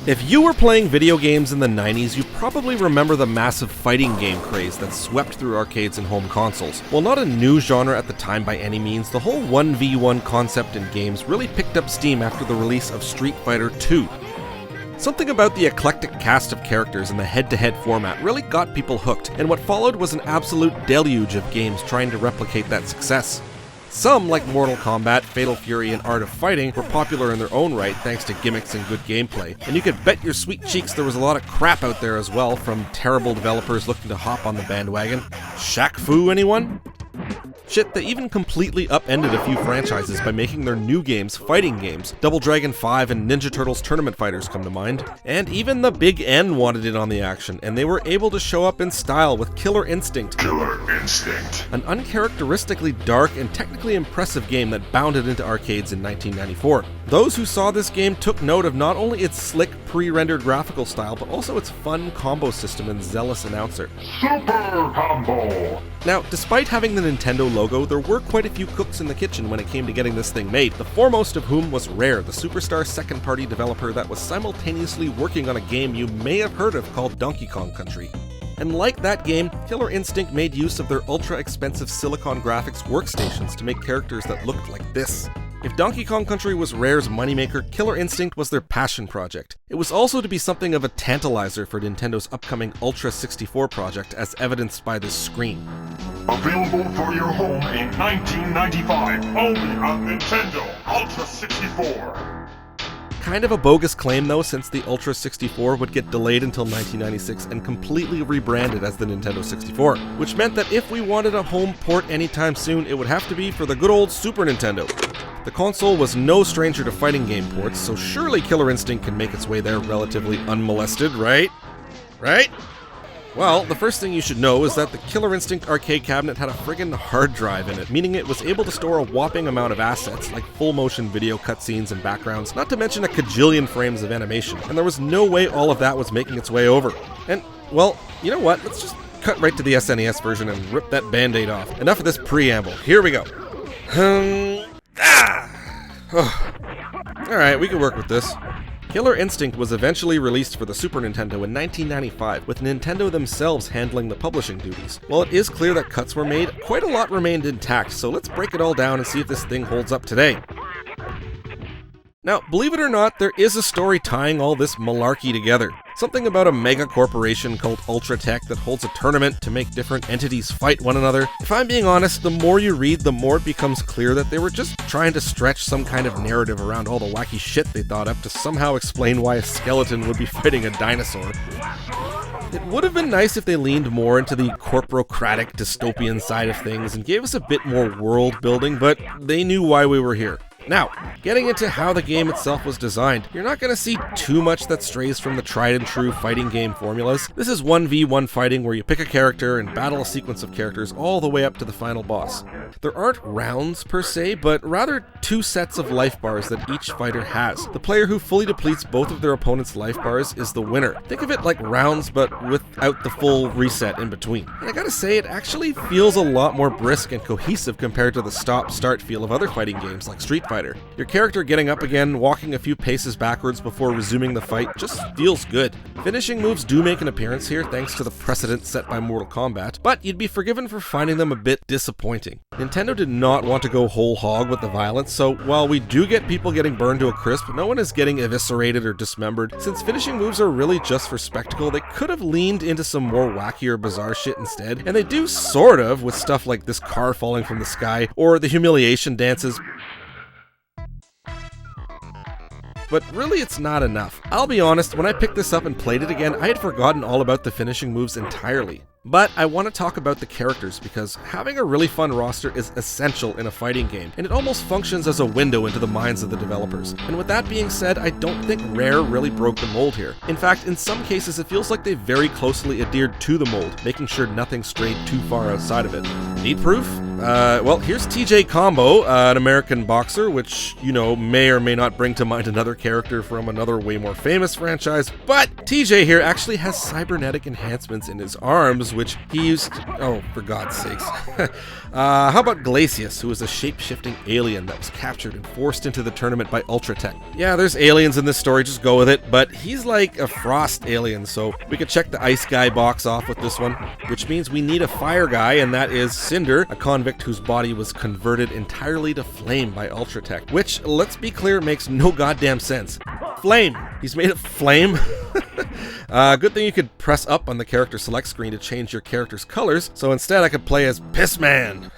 If you were playing video games in the 90s, you probably remember the massive fighting game craze that swept through arcades and home consoles. While not a new genre at the time by any means, the whole 1v1 concept in games really picked up steam after the release of Street Fighter II. Something about the eclectic cast of characters in the head-to-head format really got people hooked, and what followed was an absolute deluge of games trying to replicate that success. Some, like Mortal Kombat, Fatal Fury, and Art of Fighting, were popular in their own right thanks to gimmicks and good gameplay. And you could bet your sweet cheeks there was a lot of crap out there as well, from terrible developers looking to hop on the bandwagon. Shaq Fu, anyone? Shit, they even completely upended a few franchises by making their new games fighting games. Double Dragon 5 and Ninja Turtles Tournament Fighters come to mind. And even the Big N wanted in on the action, and they were able to show up in style with Killer Instinct. Killer Instinct. An uncharacteristically dark and technically impressive game that bounded into arcades in 1994. Those who saw this game took note of not only its slick, pre-rendered graphical style, but also its fun combo system and zealous announcer. Super Combo! Now, despite having the Nintendo logo, there were quite a few cooks in the kitchen when it came to getting this thing made, the foremost of whom was Rare, the superstar second-party developer that was simultaneously working on a game you may have heard of called Donkey Kong Country. And like that game, Killer Instinct made use of their ultra-expensive Silicon graphics workstations to make characters that looked like this. If Donkey Kong Country was Rare's moneymaker, Killer Instinct was their passion project. It was also to be something of a tantalizer for Nintendo's upcoming Ultra 64 project, as evidenced by this screen. Available for your home in 1995, only on Nintendo Ultra 64. Kind of a bogus claim though, since the Ultra 64 would get delayed until 1996 and completely rebranded as the Nintendo 64, which meant that if we wanted a home port anytime soon, it would have to be for the good old Super Nintendo. The console was no stranger to fighting game ports, so surely Killer Instinct can make its way there relatively unmolested, right? Right? Well, the first thing you should know is that the Killer Instinct arcade cabinet had a friggin' hard drive in it, meaning it was able to store a whopping amount of assets, like full-motion video cutscenes and backgrounds, not to mention a cajillion frames of animation, and there was no way all of that was making its way over. And, well, you know what, let's just cut right to the SNES version and rip that band-aid off. Enough of this preamble, here we go. Alright, we can work with this. Killer Instinct was eventually released for the Super Nintendo in 1995, with Nintendo themselves handling the publishing duties. While it is clear that cuts were made, quite a lot remained intact, so let's break it all down and see if this thing holds up today. Now, believe it or not, there is a story tying all this malarkey together. Something about a mega corporation called Ultratech that holds a tournament to make different entities fight one another. If I'm being honest, the more you read, the more it becomes clear that they were just trying to stretch some kind of narrative around all the wacky shit they thought up to somehow explain why a skeleton would be fighting a dinosaur. It would have been nice if they leaned more into the corporocratic dystopian side of things and gave us a bit more world building, but they knew why we were here. Now, getting into how the game itself was designed, you're not going to see too much that strays from the tried and true fighting game formulas. This is 1v1 fighting where you pick a character and battle a sequence of characters all the way up to the final boss. There aren't rounds per se, but rather two sets of life bars that each fighter has. The player who fully depletes both of their opponent's life bars is the winner. Think of it like rounds, but without the full reset in between. And I gotta say, it actually feels a lot more brisk and cohesive compared to the stop-start feel of other fighting games like Street Fighter. Your character getting up again, walking a few paces backwards before resuming the fight, just feels good. Finishing moves do make an appearance here thanks to the precedent set by Mortal Kombat, but you'd be forgiven for finding them a bit disappointing. Nintendo did not want to go whole hog with the violence, so while we do get people getting burned to a crisp, no one is getting eviscerated or dismembered. Since finishing moves are really just for spectacle, they could have leaned into some more wacky or bizarre shit instead, and they do sort of with stuff like this car falling from the sky, or the humiliation dances. But really it's not enough. I'll be honest, when I picked this up and played it again, I had forgotten all about the finishing moves entirely. But I want to talk about the characters because having a really fun roster is essential in a fighting game, and it almost functions as a window into the minds of the developers. And with that being said, I don't think Rare really broke the mold here. In fact, in some cases it feels like they very closely adhered to the mold, making sure nothing strayed too far outside of it. Need proof? Well, here's TJ Combo, an American boxer, which, you know, may or may not bring to mind another character from another way more famous franchise, but TJ here actually has cybernetic enhancements in his arms, which he used... Oh, for God's sakes. How about Glacius, who is a shape-shifting alien that was captured and forced into the tournament by Ultratech? Yeah, there's aliens in this story, just go with it, but he's like a frost alien, so we could check the ice guy box off with this one, which means we need a fire guy, and that is Cinder, a convict whose body was converted entirely to flame by Ultratech, which, let's be clear, makes no goddamn sense. Flame! He's made of flame? Good thing you could press up on the character select screen to change your character's colors, so instead I could play as Pissman.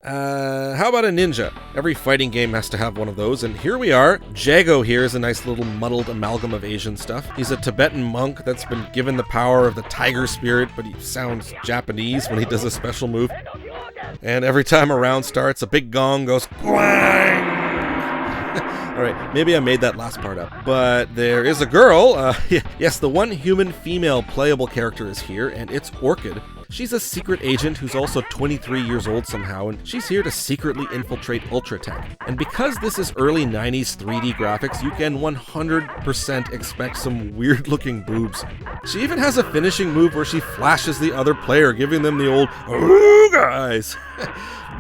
How about a ninja? Every fighting game has to have one of those, and here we are. Jago here is a nice little muddled amalgam of Asian stuff. He's a Tibetan monk that's been given the power of the tiger spirit, but he sounds Japanese when he does a special move. And every time a round starts, a big gong goes Gwang! Alright, maybe I made that last part up. But there is a girl. Yes, the one human female playable character is here, and it's Orchid. She's a secret agent who's also 23 years old somehow, and she's here to secretly infiltrate Ultratech. And because this is early 90s 3D graphics, you can 100% expect some weird-looking boobs. She even has a finishing move where she flashes the other player, giving them the old "Ooh, guys!"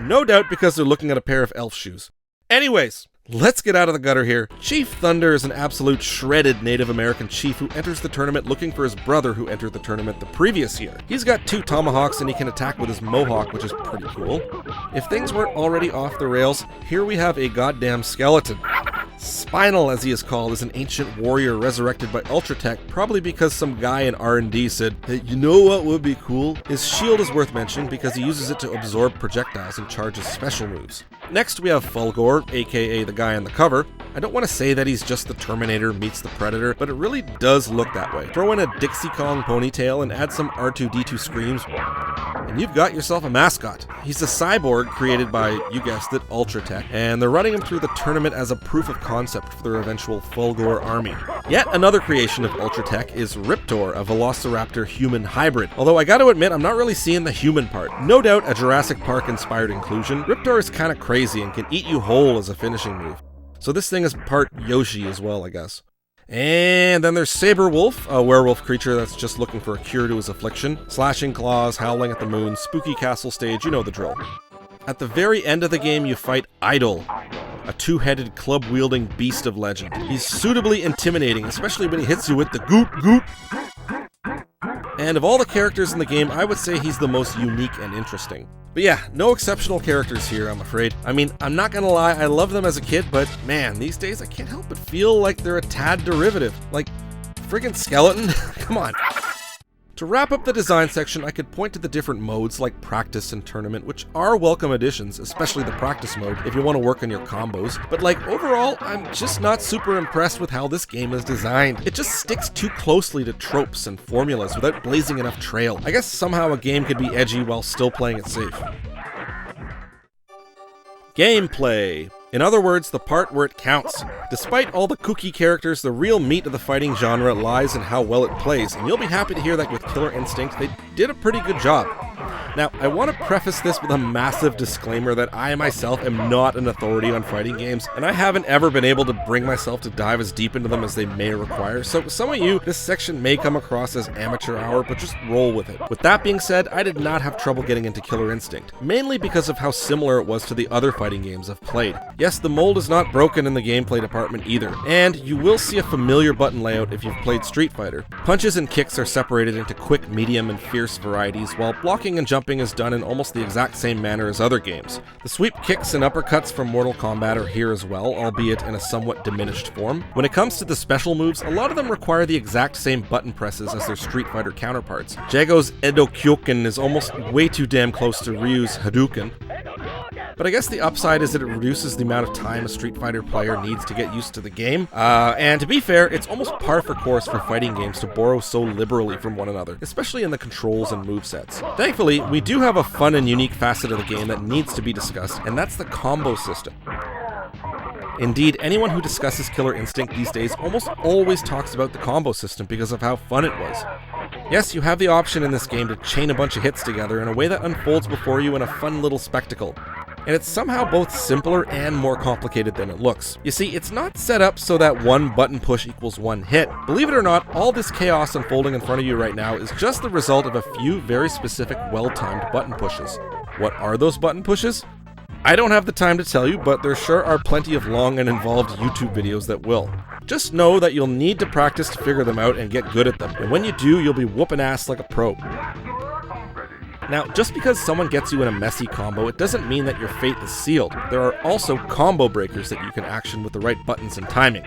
No doubt because they're looking at a pair of elf shoes. Anyways, let's get out of the gutter here. Chief Thunder is an absolute shredded Native American chief who enters the tournament looking for his brother who entered the tournament the previous year. He's got 2 tomahawks and he can attack with his mohawk, which is pretty cool. If things weren't already off the rails, here we have a goddamn skeleton. Spinal, as he is called, is an ancient warrior resurrected by Ultratech, probably because some guy in R&D said, "Hey, you know what would be cool?" His shield is worth mentioning because he uses it to absorb projectiles and charges special moves. Next we have Fulgor, aka the guy on the cover. I don't want to say that he's just the Terminator meets the Predator, but it really does look that way. Throw in a Dixie Kong ponytail and add some R2-D2 screams, and you've got yourself a mascot. He's a cyborg created by, you guessed it, Ultratech, and they're running him through the tournament as a proof of concept for their eventual Fulgor army. Yet another creation of Ultratech is Riptor, a Velociraptor human hybrid. Although I gotta admit, I'm not really seeing the human part. No doubt a Jurassic Park inspired inclusion, Riptor is kinda crazy and can eat you whole as a finishing move. So this thing is part Yoshi as well, I guess. And then there's Saber Wolf, a werewolf creature that's just looking for a cure to his affliction. Slashing claws, howling at the moon, spooky castle stage, you know the drill. At the very end of the game, you fight Idol, a 2-headed club-wielding beast of legend. He's suitably intimidating, especially when he hits you with the goop goop. And of all the characters in the game, I would say he's the most unique and interesting. But yeah, no exceptional characters here, I'm afraid. I mean, I'm not gonna lie, I loved them as a kid, but man, these days I can't help but feel like they're a tad derivative. Like, friggin' skeleton? Come on. To wrap up the design section, I could point to the different modes like practice and tournament, which are welcome additions, especially the practice mode if you want to work on your combos. But like overall, I'm just not super impressed with how this game is designed. It just sticks too closely to tropes and formulas without blazing enough trail. I guess somehow a game could be edgy while still playing it safe. Gameplay. In other words, the part where it counts. Despite all the kooky characters, the real meat of the fighting genre lies in how well it plays, and you'll be happy to hear that with Killer Instinct, they did a pretty good job. Now, I want to preface this with a massive disclaimer that I myself am not an authority on fighting games, and I haven't ever been able to bring myself to dive as deep into them as they may require, so some of you, this section may come across as amateur hour, but just roll with it. With that being said, I did not have trouble getting into Killer Instinct, mainly because of how similar it was to the other fighting games I've played. Yes, the mold is not broken in the gameplay department either, and you will see a familiar button layout if you've played Street Fighter. Punches and kicks are separated into quick, medium, and fierce varieties, while blocking and jumping is done in almost the exact same manner as other games. The sweep kicks and uppercuts from Mortal Kombat are here as well, albeit in a somewhat diminished form. When it comes to the special moves, a lot of them require the exact same button presses as their Street Fighter counterparts. Jago's Edo Kyoken is almost way too damn close to Ryu's Hadouken. But I guess the upside is that it reduces the amount of time a Street Fighter player needs to get used to the game. And to be fair, it's almost par for course for fighting games to borrow so liberally from one another, especially in the controls and movesets. Thankfully, we do have a fun and unique facet of the game that needs to be discussed, and that's the combo system. Indeed, anyone who discusses Killer Instinct these days almost always talks about the combo system because of how fun it was. Yes, you have the option in this game to chain a bunch of hits together in a way that unfolds before you in a fun little spectacle. And it's somehow both simpler and more complicated than it looks. You see, it's not set up so that one button push equals one hit. Believe it or not, all this chaos unfolding in front of you right now is just the result of a few very specific, well-timed button pushes. What are those button pushes? I don't have the time to tell you, but there sure are plenty of long and involved YouTube videos that will. Just know that you'll need to practice to figure them out and get good at them, and when you do, you'll be whooping ass like a pro. Now, just because someone gets you in a messy combo, it doesn't mean that your fate is sealed. There are also combo breakers that you can action with the right buttons and timing.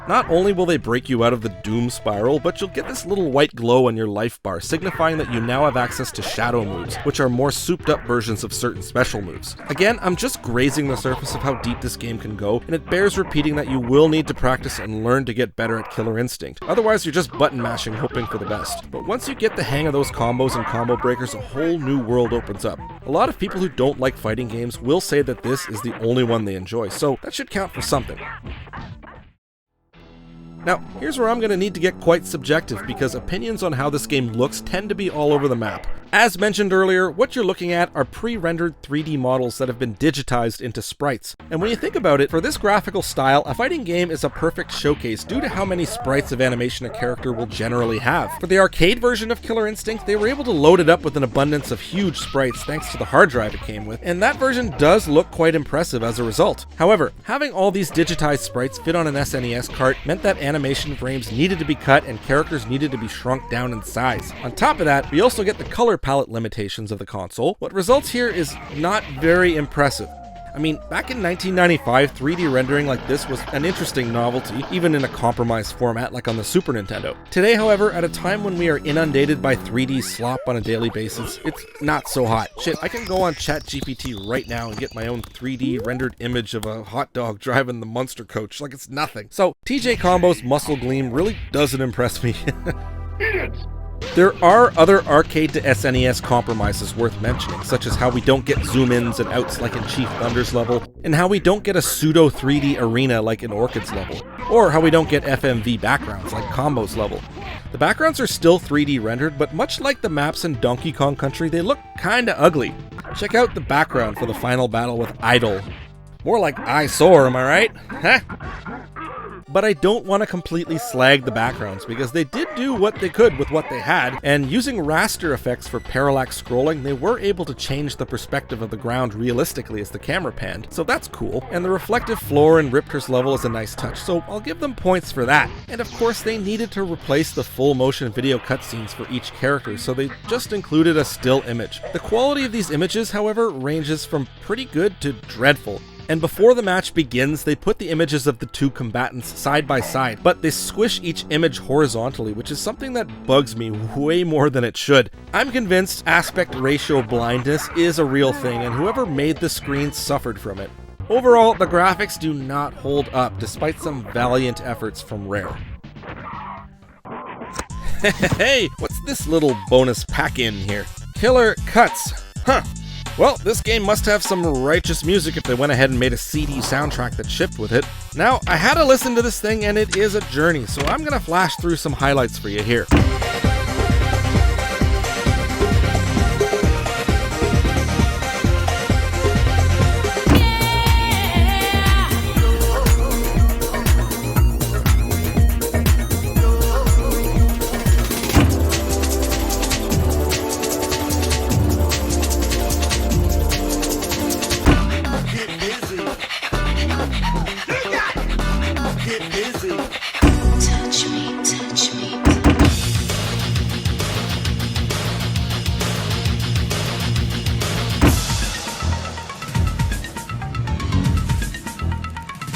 Not only will they break you out of the doom spiral, but you'll get this little white glow on your life bar, signifying that you now have access to shadow moves, which are more souped up versions of certain special moves. Again, I'm just grazing the surface of how deep this game can go, and it bears repeating that you will need to practice and learn to get better at Killer Instinct. Otherwise, you're just button mashing, hoping for the best. But once you get the hang of those combos and combo breakers, a whole new world opens up. A lot of people who don't like fighting games will say that this is the only one they enjoy, so that should count for something. Now, here's where I'm going to need to get quite subjective, because opinions on how this game looks tend to be all over the map. As mentioned earlier, what you're looking at are pre-rendered 3D models that have been digitized into sprites. And when you think about it, for this graphical style, a fighting game is a perfect showcase due to how many sprites of animation a character will generally have. For the arcade version of Killer Instinct, they were able to load it up with an abundance of huge sprites thanks to the hard drive it came with, and that version does look quite impressive as a result. However, having all these digitized sprites fit on an SNES cart meant that animation frames needed to be cut and characters needed to be shrunk down in size. On top of that, we also get the color palette limitations of the console. What results here is not very impressive. I mean, back in 1995, 3D rendering like this was an interesting novelty, even in a compromised format like on the Super Nintendo. Today, however, at a time when we are inundated by 3D slop on a daily basis, it's not so hot. Shit, I can go on ChatGPT right now and get my own 3D rendered image of a hot dog driving the monster coach like it's nothing. So, TJ Combo's muscle gleam really doesn't impress me. There are other arcade to SNES compromises worth mentioning, such as how we don't get zoom-ins and outs like in Chief Thunder's level, and how we don't get a pseudo 3D arena like in Orchid's level, or how we don't get FMV backgrounds like Combo's level. The backgrounds are still 3D rendered, but much like the maps in Donkey Kong Country, they look kinda ugly. Check out the background for the final battle with Idol. More like eyesore, am I right? Huh? But I don't want to completely slag the backgrounds, because they did do what they could with what they had, and using raster effects for parallax scrolling, they were able to change the perspective of the ground realistically as the camera panned, so that's cool. And the reflective floor in Riptor's level is a nice touch, so I'll give them points for that. And of course, they needed to replace the full motion video cutscenes for each character, so they just included a still image. The quality of these images, however, ranges from pretty good to dreadful. And before the match begins, they put the images of the two combatants side by side, but they squish each image horizontally, which is something that bugs me way more than it should. I'm convinced aspect ratio blindness is a real thing, and whoever made the screen suffered from it. Overall, the graphics do not hold up, despite some valiant efforts from Rare. Hey, what's this little bonus pack-in here? Killer Cuts. Huh. Well, this game must have some righteous music if they went ahead and made a CD soundtrack that shipped with it. Now, I had to listen to this thing, and it is a journey, so I'm gonna flash through some highlights for you here.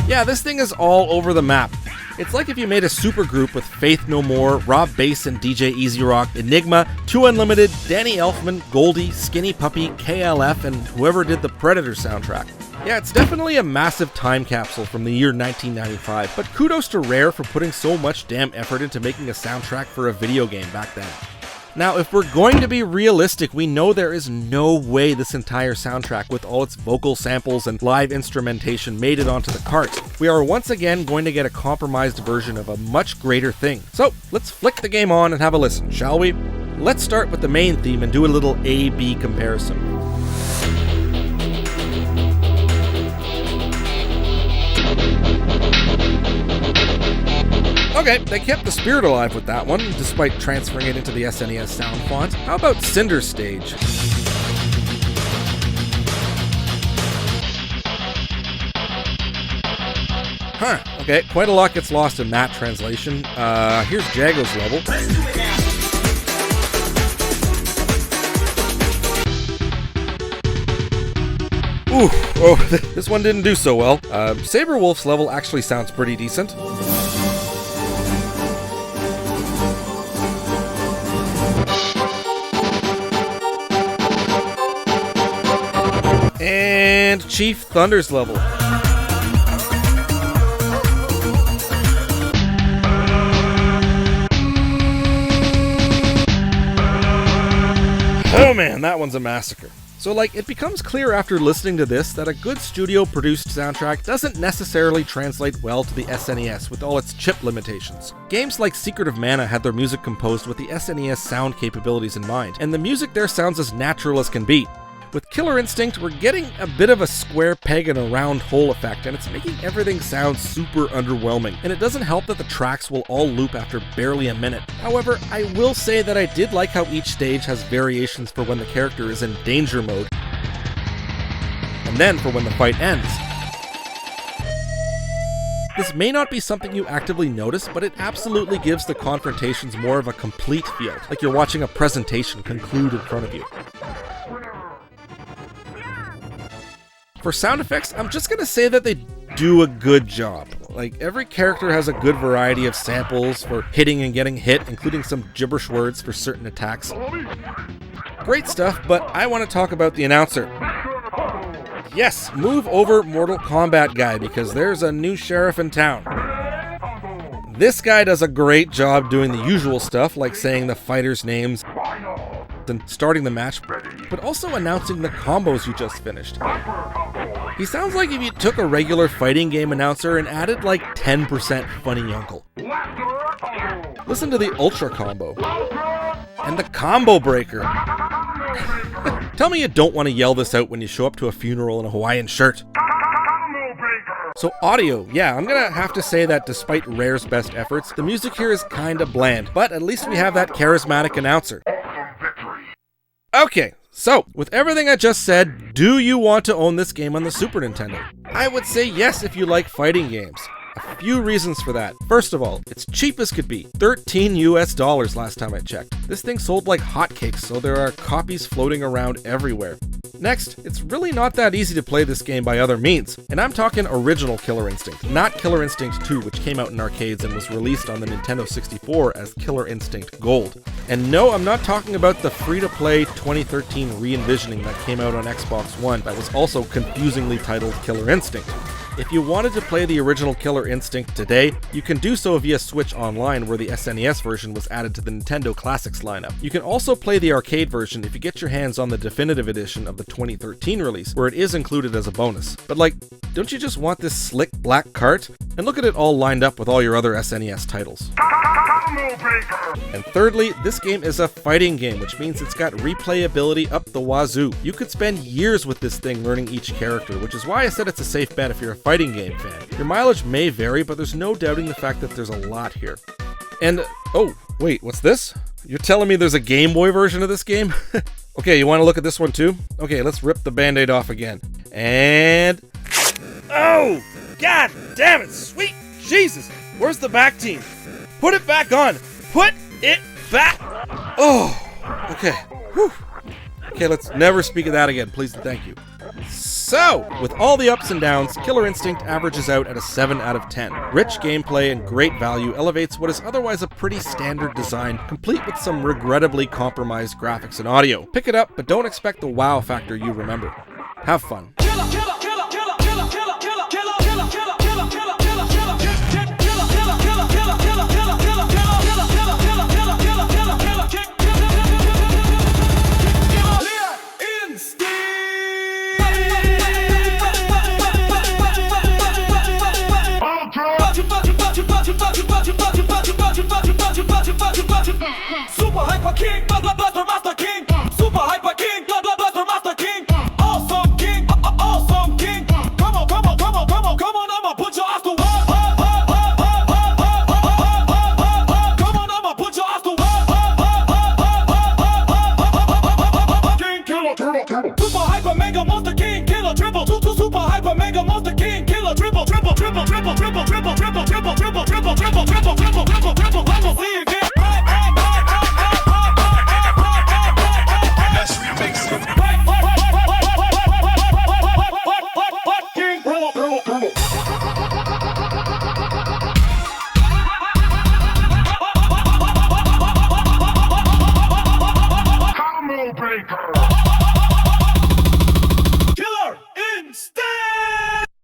Yeah, this thing is all over the map. It's like if you made a supergroup with Faith No More, Rob Bass and DJ Easy Rock, Enigma, 2 Unlimited, Danny Elfman, Goldie, Skinny Puppy, KLF, and whoever did the Predator soundtrack. Yeah, it's definitely a massive time capsule from the year 1995, but kudos to Rare for putting so much damn effort into making a soundtrack for a video game back then. Now, if we're going to be realistic, we know there is no way this entire soundtrack with all its vocal samples and live instrumentation made it onto the cart. We are once again going to get a compromised version of a much greater thing. So, let's flick the game on and have a listen, shall we? Let's start with the main theme and do a little A-B comparison. Okay, they kept the spirit alive with that one, despite transferring it into the SNES sound font. How about Cinder Stage? Huh, okay, quite a lot gets lost in that translation. Here's Jago's level. Ooh, oh, this one didn't do so well. Saberwolf's level actually sounds pretty decent. And Chief Thunder's level. Oh man, that one's a massacre. So it becomes clear after listening to this that a good studio-produced soundtrack doesn't necessarily translate well to the SNES with all its chip limitations. Games like Secret of Mana had their music composed with the SNES sound capabilities in mind, and the music there sounds as natural as can be. With Killer Instinct, we're getting a bit of a square peg in a round hole effect, and it's making everything sound super underwhelming. And it doesn't help that the tracks will all loop after barely a minute. However, I will say that I did like how each stage has variations for when the character is in danger mode, and then for when the fight ends. This may not be something you actively notice, but it absolutely gives the confrontations more of a complete feel, like you're watching a presentation conclude in front of you. For sound effects, I'm just gonna say that they do a good job. Every character has a good variety of samples for hitting and getting hit, including some gibberish words for certain attacks. Great stuff, but I want to talk about the announcer. Yes, move over, Mortal Kombat guy, because there's a new sheriff in town. This guy does a great job doing the usual stuff, like saying the fighters' names and starting the match, but also announcing the combos you just finished. He sounds like if you took a regular fighting game announcer and added 10% funny uncle. Listen to the Ultra Combo. And the Combo Breaker. Tell me you don't want to yell this out when you show up to a funeral in a Hawaiian shirt. So audio, yeah, I'm gonna have to say that despite Rare's best efforts, the music here is kinda bland, but at least we have that charismatic announcer. Okay, so, with everything I just said, do you want to own this game on the Super Nintendo? I would say yes if you like fighting games. A few reasons for that. First of all, it's cheap as could be. $13 US last time I checked. This thing sold like hotcakes, so there are copies floating around everywhere. Next, it's really not that easy to play this game by other means, and I'm talking original Killer Instinct, not Killer Instinct 2, which came out in arcades and was released on the Nintendo 64 as Killer Instinct Gold. And no, I'm not talking about the free-to-play 2013 re-envisioning that came out on Xbox One that was also confusingly titled Killer Instinct. If you wanted to play the original Killer Instinct today, you can do so via Switch Online, where the SNES version was added to the Nintendo Classics lineup. You can also play the arcade version if you get your hands on the definitive edition of the 2013 release, where it is included as a bonus. But don't you just want this slick black cart? And look at it all lined up with all your other SNES titles. And thirdly, this game is a fighting game, which means it's got replayability up the wazoo. You could spend years with this thing learning each character, which is why I said it's a safe bet if you're a fighting game fan. Your mileage may vary, but there's no doubting the fact that there's a lot here. And, oh, wait, what's this? You're telling me there's a Game Boy version of this game? Okay, you want to look at this one too? Okay, let's rip the Band-Aid off again. And... oh! God damn it! Sweet Jesus! Where's the back team? Put it back on! Put it back! Oh! Okay. Whew. Okay, let's never speak of that again, please and thank you. So, with all the ups and downs, Killer Instinct averages out at a 7 out of 10. Rich gameplay and great value elevates what is otherwise a pretty standard design, complete with some regrettably compromised graphics and audio. Pick it up, but don't expect the wow factor you remember. Have fun. Killer, killer.